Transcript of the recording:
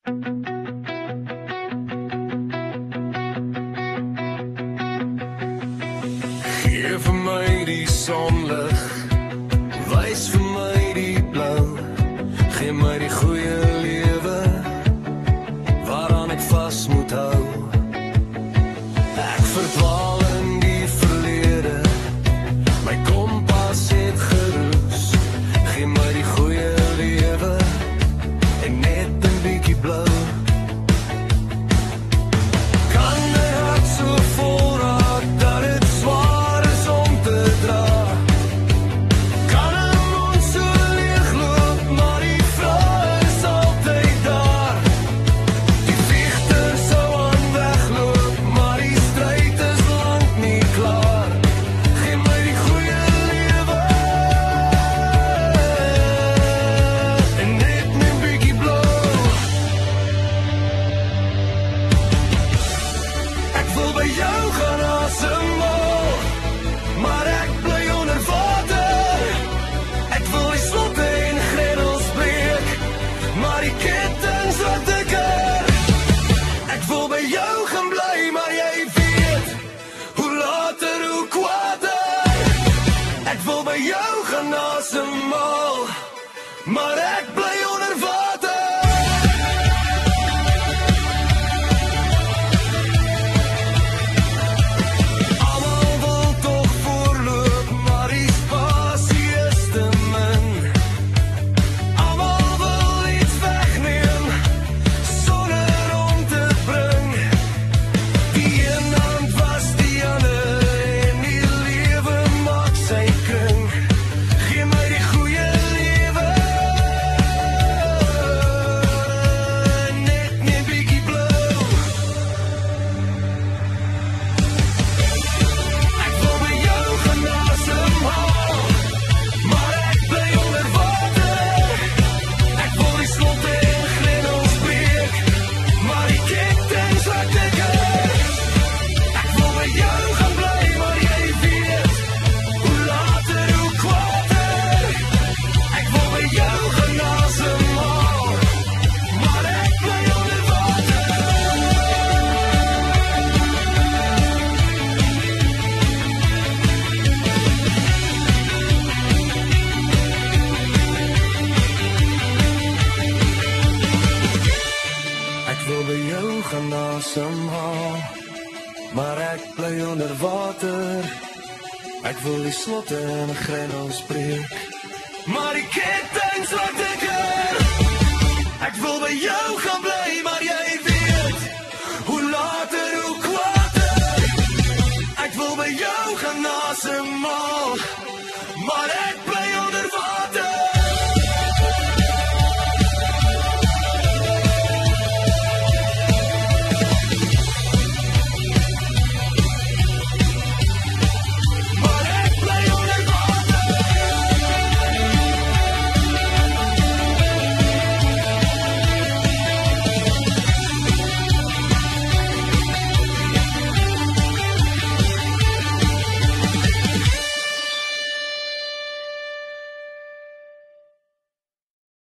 Gee vir my die sonlig, wys vir my die blou, gee my die goeie lewe, waaraan ek vas moet hou. Ek verdwaal in die verlede, my kompas het geroes, gee my die goeie lewe, en net 'n bietjie blou. Kan my hart so vol raak, dat het zwaar is om te dra. Kan 'n mond so leegloop, maar die vraag is altyd daar. Die vegter sou aan wegloop, maar die stryd is lang nie klaar. Gee my die goeie lewe, en net 'n bietjie blou. Ek wil by jou gaan asemhaal, maar ek bly onder water. Ek wil die slotte en grendels breek, maar die kettinge wat dikker. Ek wil by jou gaan bly, maar jy weet, hoe later hoe kwaader. Ek wil by jou gaan asemhaal, maar ek bly onder water. Almal wil tog voorloop, maar die spasie is te min. Almal wil iets wegneem, sonder om te bring. Die een hand was die ander, en die lewe maak sy kring. Gee my die goeie lewe, net 'n bietjie blou. Ek wil by jou gaan asemhaal, maar ek bly onder water. Ek wil die slotte en grendels breek, maar die kettinge wat dikker. Ek wil by jou gaan bly, maar jy weet, hoe later hoe kwaader. Ek wil by jou gaan asemhaal, maar ek bly onder water. Ek wil by jou gaan asemhaal, maar ek bly onder water. Ek wil die slotte en grendels breek, maar die kettinge wat dikker. Ek wil by jou gaan